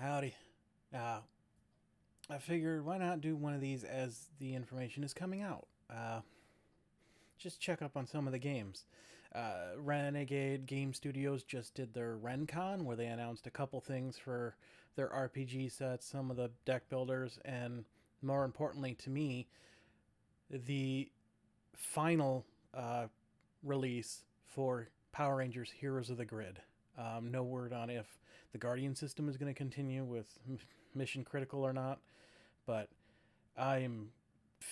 Howdy. Uh, I figured why not do one of these as the information is coming out. Just check up on some of the games. Renegade Game Studios just did their RenCon where they announced a couple things for their RPG sets, some of the deck builders, and more importantly to me, the final release for Power Rangers Heroes of the Grid. No word on if the Guardian system is going to continue with Mission Critical or not, but I'm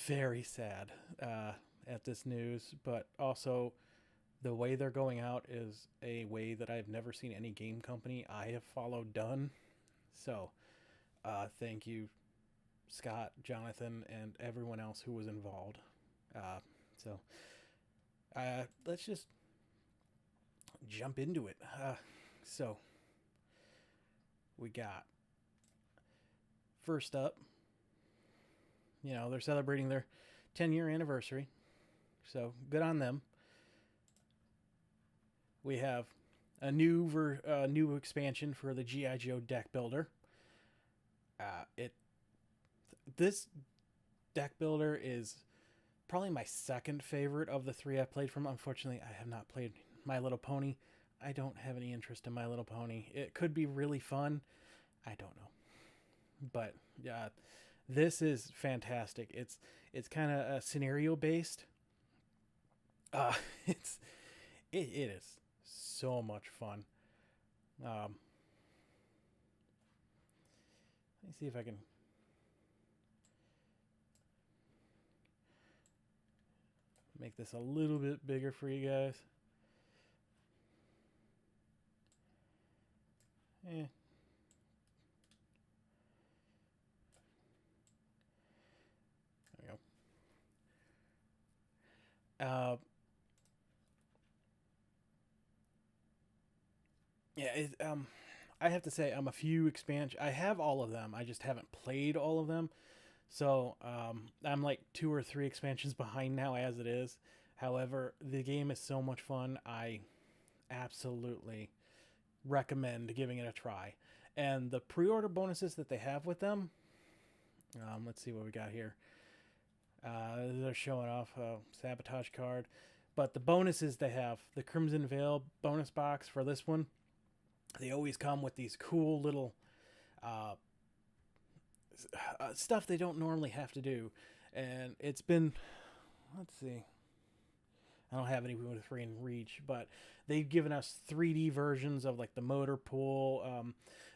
very sad at this news. But also, the way they're going out is a way that I've never seen any game company I have followed done. So, thank you, Scott, Jonathan, and everyone else who was involved. Uh, so, let's just jump into it. So, we got first up, they're celebrating their 10-year anniversary. So, good on them. We have a new expansion for the GI Joe deck builder. It this deck builder is probably my second favorite of the three I've played from. Unfortunately, I have not played My Little Pony. I don't have any interest in My Little Pony. It could be really fun. I don't know, but yeah, this is fantastic. It's kind of scenario based. Uh, it's it is so much fun. Um, let me see if I can make this a little bit bigger for you guys. Eh. There we go. Yeah, I have to say I'm a few expansion. I have all of them. I just haven't played all of them. So I'm like 2 or 3 expansions behind now as it is. However, the game is so much fun. I absolutely recommend giving it a try. And the pre-order bonuses that they have with them. Let's see what we got here. They're showing off a sabotage card, but the bonuses they have, the Crimson Veil bonus box for this one, they always come with these cool little uh, stuff they don't normally have to do, and it's been, let's see, I don't have any within reach, but they've given us 3D versions of like the motor pool,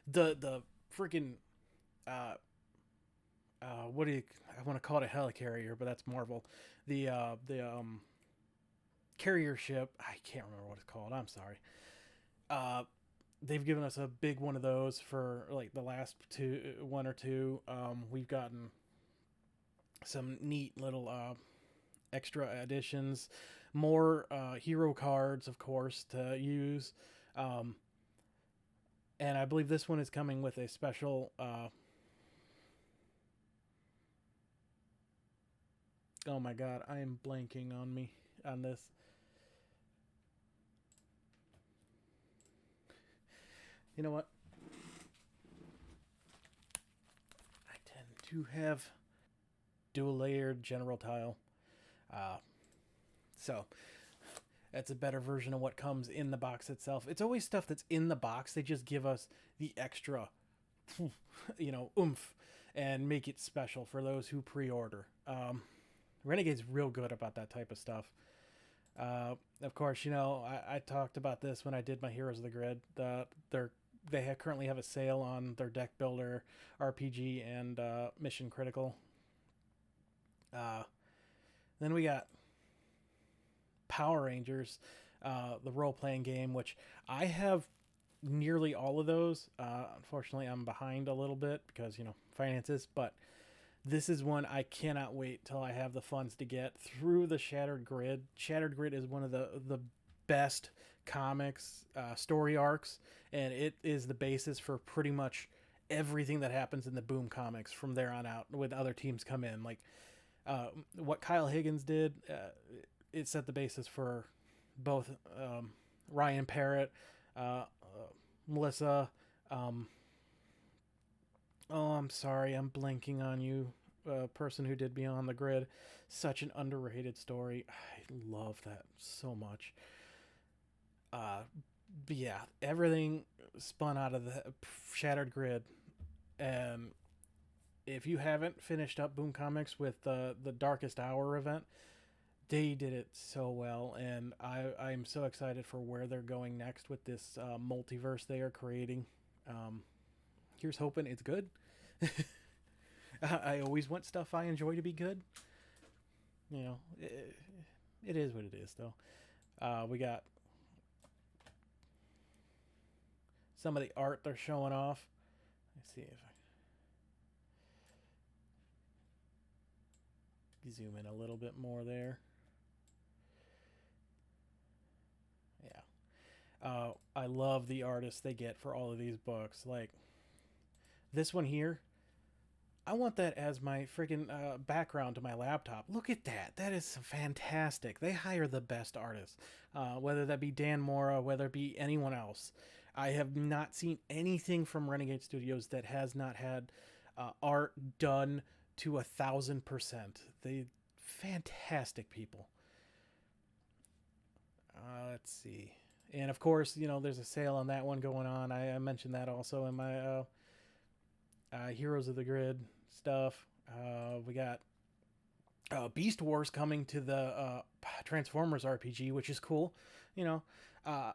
the freaking uh, what do you? I want to call it a helicarrier, but that's Marvel. The carrier ship. I can't remember what it's called. I'm sorry. Uh, they've given us a big one of those for like the last one or two. We've gotten some neat little extra additions, more hero cards, of course, to use. Um, and I believe this one is coming with a special. Oh my god, I am blanking on this. You know what? I tend to have dual layered general tile. Uh, so that's a better version of what comes in the box itself. It's always stuff that's in the box. They just give us the extra, oomph and make it special for those who pre-order. Renegade's real good about that type of stuff. Of course, I talked about this when I did my Heroes of the Grid. Currently have a sale on their deck builder, RPG, and Mission Critical. Then we got Power Rangers, the role playing game, which I have nearly all of those. Unfortunately, I'm behind a little bit because, finances, but this is one I cannot wait till I have the funds to get through the Shattered Grid. Shattered Grid is one of the best comics story arcs, and it is the basis for pretty much everything that happens in the Boom comics from there on out when other teams come in. Like what Kyle Higgins did, it set the basis for both Ryan Parrott, Melissa, um, Oh, I'm sorry, I'm blanking on you. Person who did Beyond the Grid. Such an underrated story. I love that so much. Uh, but yeah, everything spun out of the Shattered Grid. And if you haven't finished up Boom Comics with the Darkest Hour event, they did it so well, and I'm so excited for where they're going next with this multiverse they are creating. Um, Here's hoping it's good. I always want stuff I enjoy to be good. You know, it is what it is, though. We got some of the art they're showing off. Let's see if I zoom in a little bit more there. Yeah. I love the artists they get for all of these books. Like this one here, I want that as my freaking background to my laptop. Look at that. That is fantastic. They hire the best artists, whether that be Dan Mora, whether it be anyone else. I have not seen anything from Renegade Studios that has not had art done to 1,000%. They fantastic people. Let's see. And of course, you know, there's a sale on that one going on. I mentioned that also in my Heroes of the Grid stuff. We got Beast Wars coming to the Transformers RPG, which is cool. You know, uh,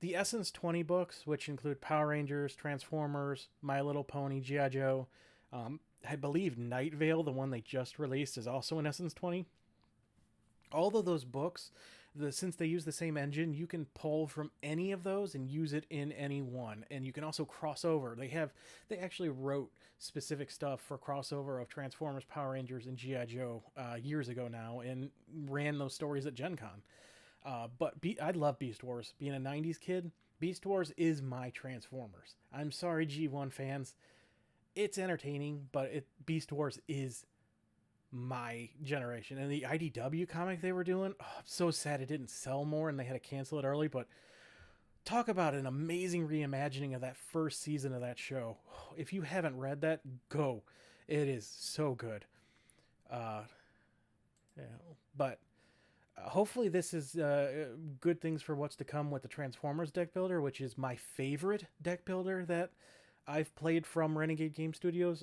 the Essence 20 books, which include Power Rangers, Transformers, My Little Pony, G.I. Joe. I believe Night Vale, the one they just released, is also in Essence 20. All of those books, since they use the same engine, you can pull from any of those and use it in any one. And you can also cross over. They actually wrote specific stuff for crossover of Transformers, Power Rangers, and G.I. Joe years ago now, and ran those stories at Gen Con. I love Beast Wars. Being a 90s kid, Beast Wars is my Transformers. I'm sorry, G1 fans. It's entertaining, but Beast Wars is my generation. And the IDW comic they were doing, oh, I'm so sad it didn't sell more and they had to cancel it early. But talk about an amazing reimagining of that first season of that show. If you haven't read that, go. It is so good. Uh, yeah, but hopefully this is good things for what's to come with the Transformers deck builder, which is my favorite deck builder that I've played from Renegade Game Studios.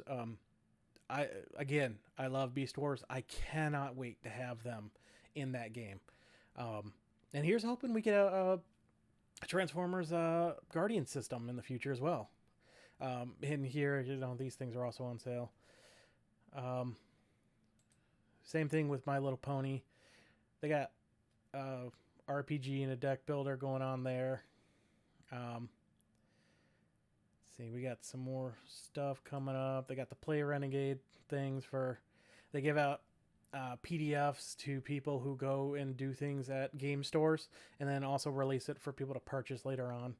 I love Beast Wars. I cannot wait to have them in that game. And here's hoping we get a Transformers Guardian system in the future as well. In here, you know, these things are also on sale. Same thing with My Little Pony. They got RPG and a deck builder going on there. See, we got some more stuff coming up. They got the Play Renegade things they give out PDFs to people who go and do things at game stores, and then also release it for people to purchase later on.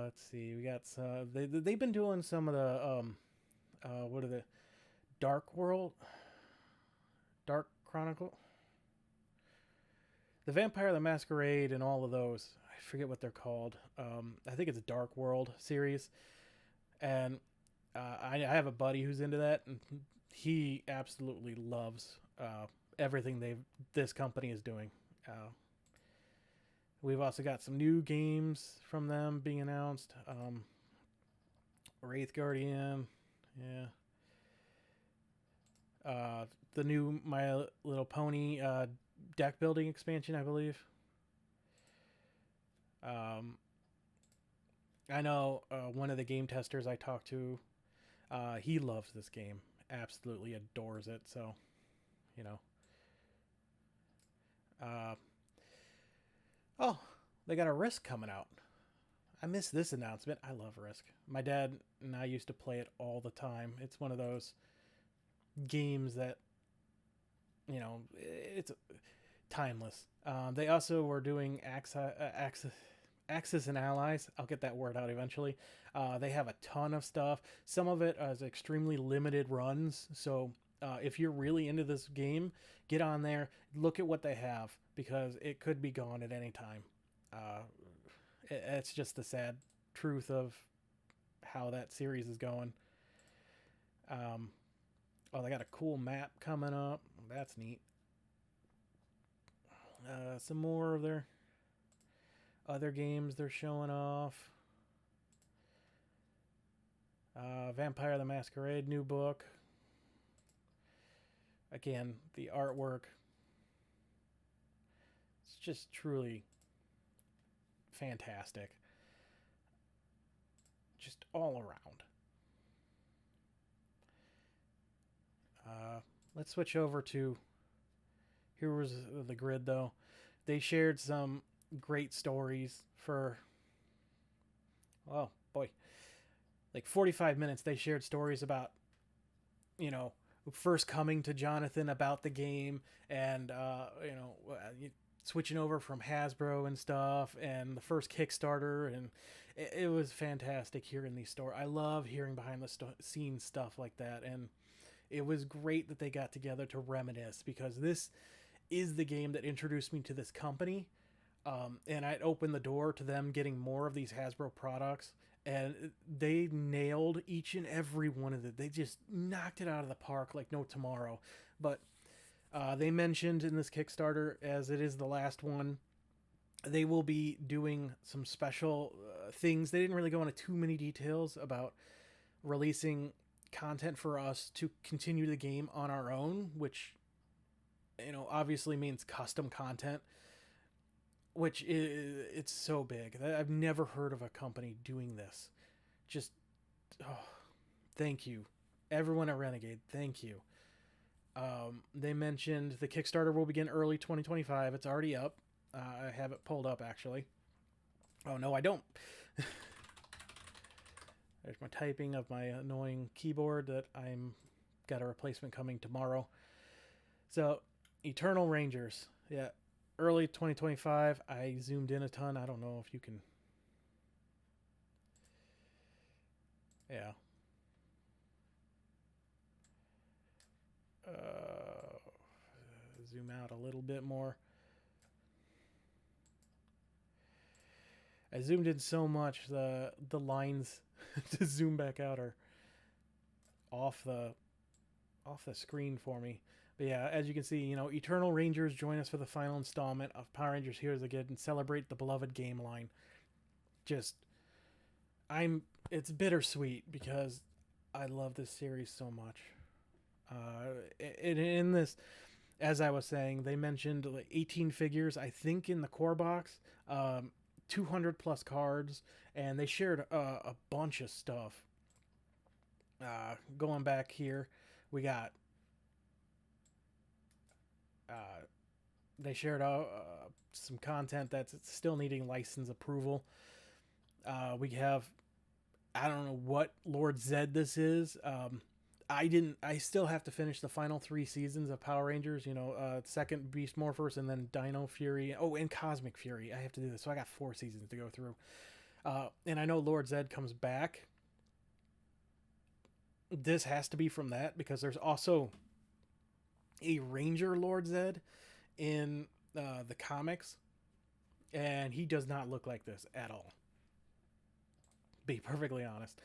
Let's see, we got they've been doing some of the what are the Dark Chronicle, the Vampire the Masquerade, and all of those. I forget what they're called. I think it's a Dark World series, and I have a buddy who's into that, and he absolutely loves everything this company is doing. We've also got some new games from them being announced. Wraith Guardian, yeah. The new My Little Pony deck building expansion, I believe. I know one of the game testers I talked to, he loves this game, absolutely adores it. So, you know. Oh, they got a Risk coming out. I missed this announcement. I love Risk. My dad and I used to play it all the time. It's one of those games that, you know, it's timeless. They also were doing Axis and Allies. I'll get that word out eventually. They have a ton of stuff. Some of it is extremely limited runs. So if you're really into this game, get on there. Look at what they have, because it could be gone at any time. It's just the sad truth of how that series is going. Oh, they got a cool map coming up. That's neat. Some more of their other games they're showing off. Vampire the Masquerade new book. Again, the artwork. It's just truly fantastic. Just all around. Let's switch over to Heroes of the Grid, though. They shared some great stories for, oh boy, like 45 minutes. They shared stories about, you know, first coming to Jonathan about the game, and switching over from Hasbro and stuff, and the first Kickstarter, and it was fantastic hearing these stories. I love hearing behind the scenes stuff like that, and it was great that they got together to reminisce, because this is the game that introduced me to this company, and it opened the door to them getting more of these Hasbro products, and they nailed each and every one of them. They just knocked it out of the park like no tomorrow. But they mentioned in this Kickstarter, as it is the last one, they will be doing some special things. They didn't really go into too many details about releasing content for us to continue the game on our own, which, you know, obviously means custom content, which it's so big. I've never heard of a company doing this. Just, thank you. Everyone at Renegade, thank you. They mentioned the Kickstarter will begin early 2025. It's already up. I have it pulled up, actually. Oh, no, I don't. There's my typing of my annoying keyboard that I'm got a replacement coming tomorrow. So, Eternal Rangers. Yeah, early 2025. I zoomed in a ton. I don't know if you can... Yeah. Zoom out a little bit more. I zoomed in so much the lines to zoom back out are off the screen for me. But yeah, as you can see, you know, Eternal Rangers join us for the final installment of Power Rangers Heroes Again and celebrate the beloved game line. It's bittersweet because I love this series so much. In this, as I was saying, they mentioned like 18 figures, I think, in the core box, 200 plus cards, and they shared a bunch of stuff. Going back here, we got they shared some content that's still needing license approval. We have, I don't know what Lord Zed this is. I still have to finish the final 3 seasons of Power Rangers, you know, second Beast Morphers, and then Dino Fury. Oh, and Cosmic Fury. I have to do this. So I got 4 seasons to go through. And I know Lord Zed comes back. This has to be from that, because there's also a Ranger Lord Zed in the comics, and he does not look like this at all. Be perfectly honest.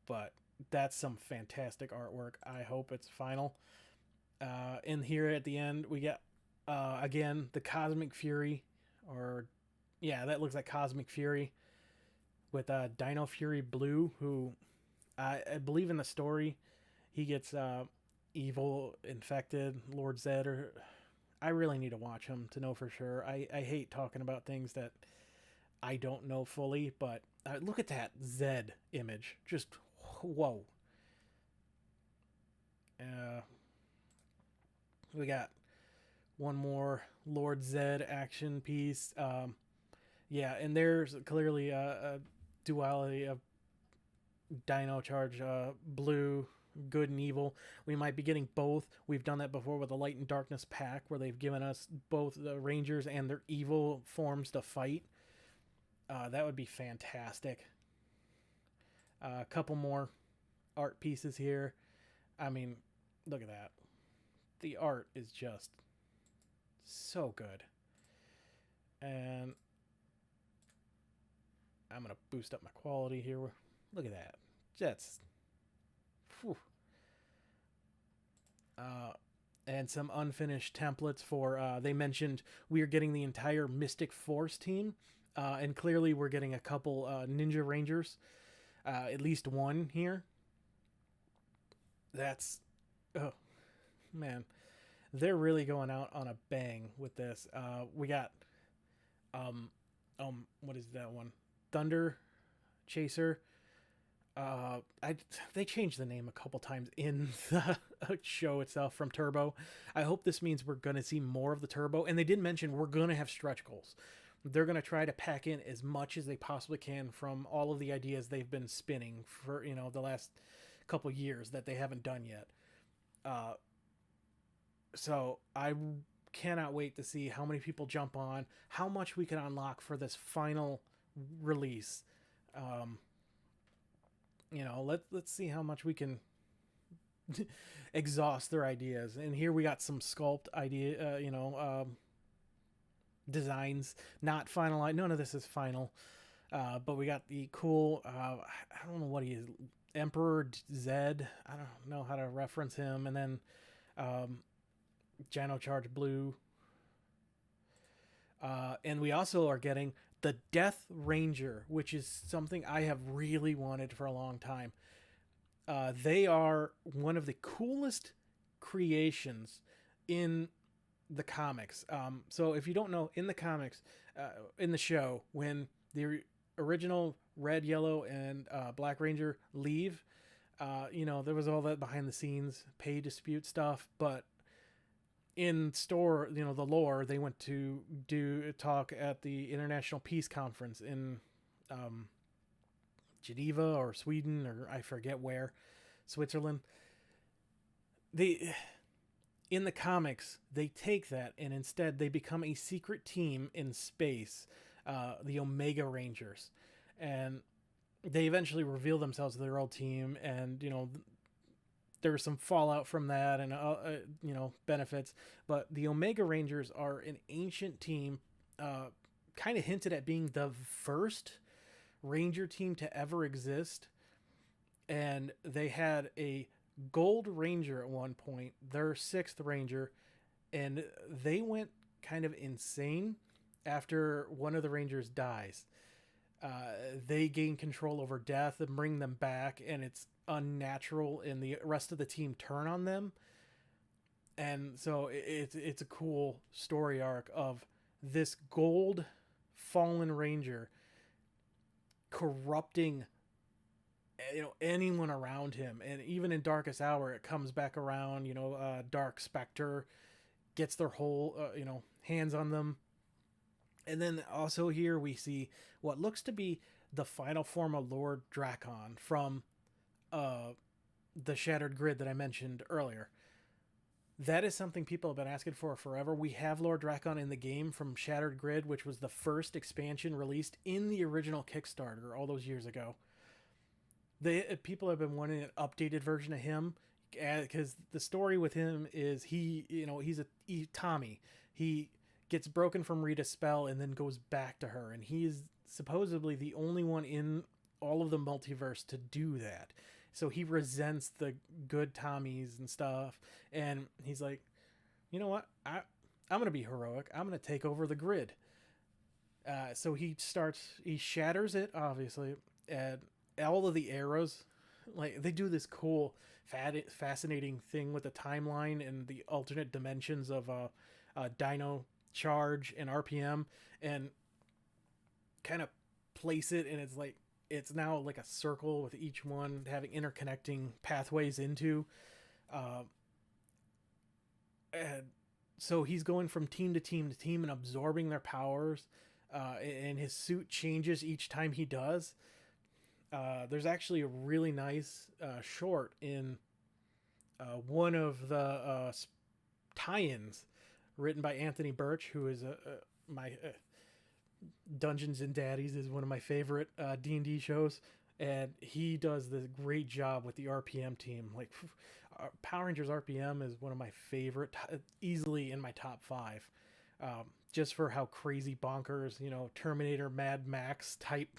But that's some fantastic artwork. I hope it's final. And here at the end, we get, again, the Cosmic Fury, or, yeah, that looks like Cosmic Fury, with Dino Fury Blue, who I believe in the story, he gets evil infected, Lord Zed, or I really need to watch him to know for sure. I hate talking about things that I don't know fully, but look at that Zed image. Just, whoa. We got one more Lord Zed action piece. Yeah, and there's clearly a duality of Dino Charge, blue, good and evil. We might be getting both. We've done that before with the Light and Darkness pack, where they've given us both the Rangers and their evil forms to fight. That would be fantastic. A couple more art pieces here. I mean, look at that. The art is just so good. And I'm going to boost up my quality here. Look at that. That's... Whew. And some unfinished templates for... they mentioned we are getting the entire Mystic Force team. And clearly we're getting a couple Ninja Rangers. At least one here. That's... Oh, man. They're really going out on a bang with this. We got... what is that one? Thunder Chaser. They changed the name a couple times in the show itself from Turbo. I hope this means we're going to see more of the Turbo. And they did mention we're going to have stretch goals. They're going to try to pack in as much as they possibly can from all of the ideas they've been spinning for, the last couple years that they haven't done yet. So I cannot wait to see how many people jump on, how much we can unlock for this final release. Let's see how much we can exhaust their ideas. And here we got some sculpt idea, designs, not finalized. None of this is final. But we got the cool, I don't know what he is, Emperor Zed. I don't know how to reference him. And then Gyno Charge Blue. And we also are getting the Death Ranger, which is something I have really wanted for a long time. They are one of the coolest creations in the comics. So if you don't know, in the comics, in the show, when the original Red, Yellow, and Black Ranger leave, there was all that behind the scenes pay dispute stuff, but in store, the lore, they went to do a talk at the International Peace Conference in Geneva or Sweden, or I forget where, Switzerland. In the comics, they take that and instead they become a secret team in space, the Omega Rangers. And they eventually reveal themselves to their old team, and, there was some fallout from that and, benefits. But the Omega Rangers are an ancient team, kind of hinted at being the first Ranger team to ever exist. And they had a Gold Ranger at one point, their 6th Ranger, and they went kind of insane after one of the Rangers dies. They gain control over death and bring them back, and it's unnatural, and the rest of the team turn on them. And so it's a cool story arc of this gold fallen Ranger corrupting anyone around him. And even in Darkest Hour, it comes back around. Dark Spectre gets their whole hands on them. And then also here we see what looks to be the final form of Lord Drakon from the Shattered Grid that I mentioned earlier. That is something people have been asking for forever. We have Lord Drakon in the game from Shattered Grid, which was the first expansion released in the original Kickstarter all those years ago. People have been wanting an updated version of him, because the story with him is he's Tommy. He gets broken from Rita's spell and then goes back to her, and he is supposedly the only one in all of the multiverse to do that. So he resents the good Tommies and stuff, and he's like, you know what, I'm gonna be heroic. I'm gonna take over the grid. So he shatters it, obviously, and all of the arrows, like, they do this cool fascinating thing with the timeline and the alternate dimensions of Dino Charge and RPM, and kind of place it, and it's now like a circle with each one having interconnecting pathways into, and so he's going from team to team to team and absorbing their powers, and his suit changes each time he does. There's actually a really nice short in one of the tie-ins written by Anthony Birch, who is my Dungeons and Daddies is one of my favorite D&D shows, and he does this great job with the RPM team. Like, Power Rangers RPM is one of my favorite, easily in my top 5, just for how crazy bonkers, Terminator, Mad Max type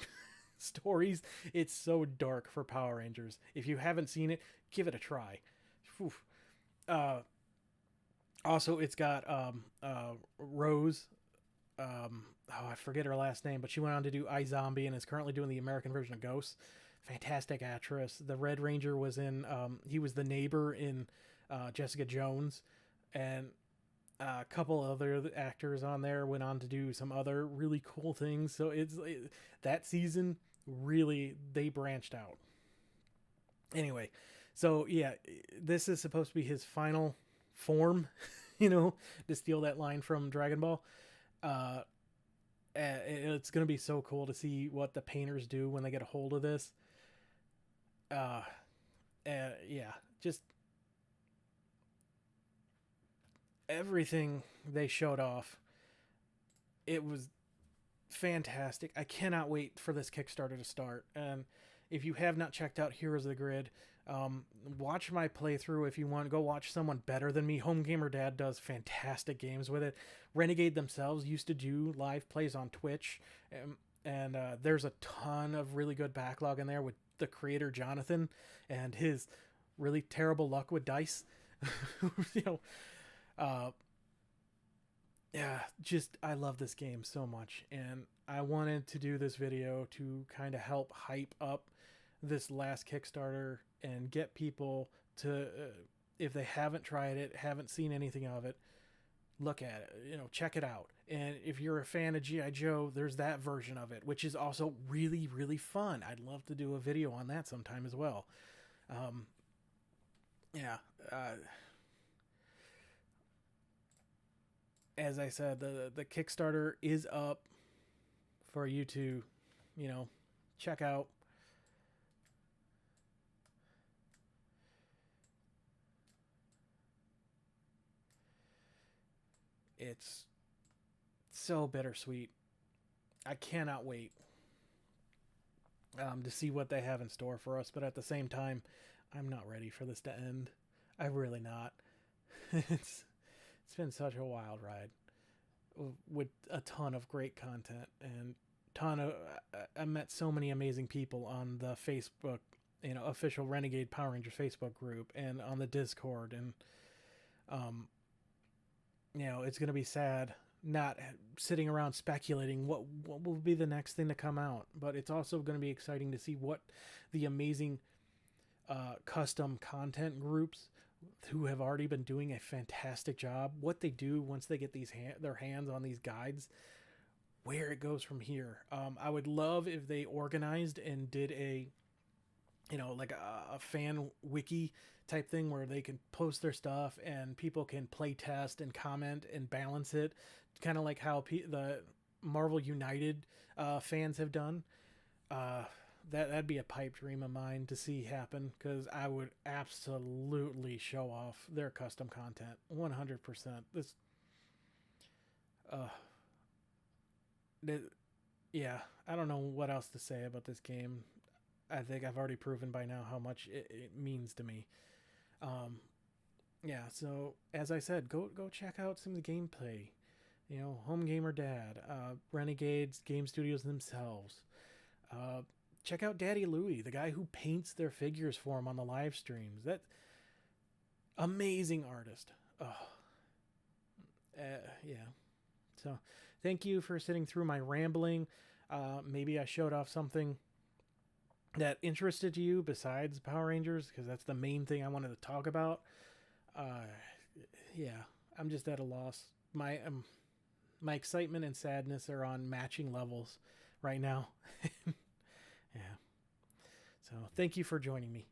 stories. It's so dark for Power Rangers. If you haven't seen it, give it a try. Oof. Also, it's got Rose. I forget her last name, but she went on to do iZombie and is currently doing the American version of Ghosts. Fantastic actress. The Red Ranger was in. He was the neighbor in Jessica Jones, and a couple other actors on there went on to do some other really cool things. So that season really, they branched out. Anyway, so yeah, this is supposed to be his final form, to steal that line from Dragon Ball. It's going to be so cool to see what the painters do when they get a hold of this. Yeah, just everything they showed off, it was fantastic. I cannot wait for this Kickstarter to start. And if you have not checked out Heroes of the Grid, watch my playthrough. If you want, go watch someone better than me. Home Gamer Dad does fantastic games with it. Renegade themselves used to do live plays on Twitch, and there's a ton of really good backlog in there with the creator Jonathan and his really terrible luck with dice. Yeah, just I love this game so much, and I wanted to do this video to kind of help hype up this last Kickstarter and get people to, if they haven't tried it, haven't seen anything of it, look at it, check it out. And if you're a fan of G.I. Joe, there's that version of it, which is also really, really fun. I'd love to do a video on that sometime as well. As I said, the Kickstarter is up for you to, check out. It's so bittersweet. I cannot wait to see what they have in store for us. But at the same time, I'm not ready for this to end. I'm really not. It's been such a wild ride with a ton of great content and I met so many amazing people on the Facebook, official Renegade Power Rangers Facebook group and on the Discord. And, it's going to be sad not sitting around speculating what will be the next thing to come out. But it's also going to be exciting to see what the amazing custom content groups who have already been doing a fantastic job, what they do once they get their hands on these guides, where it goes from here. I would love if they organized and did a fan wiki type thing where they can post their stuff and people can play test and comment and balance it, kind of like how the Marvel United fans have done. That'd be a pipe dream of mine to see happen, because I would absolutely show off their custom content 100%. I don't know what else to say about this game. I think I've already proven by now how much it means to me. So as I said, go check out some of the gameplay. Home Gamer Dad, Renegade's game studios themselves. Check out Daddy Louie, the guy who paints their figures for him on the live streams. That amazing artist. So thank you for sitting through my rambling. Maybe I showed off something that interested you besides Power Rangers, because that's the main thing I wanted to talk about. I'm just at a loss. My excitement and sadness are on matching levels right now. So thank you for joining me.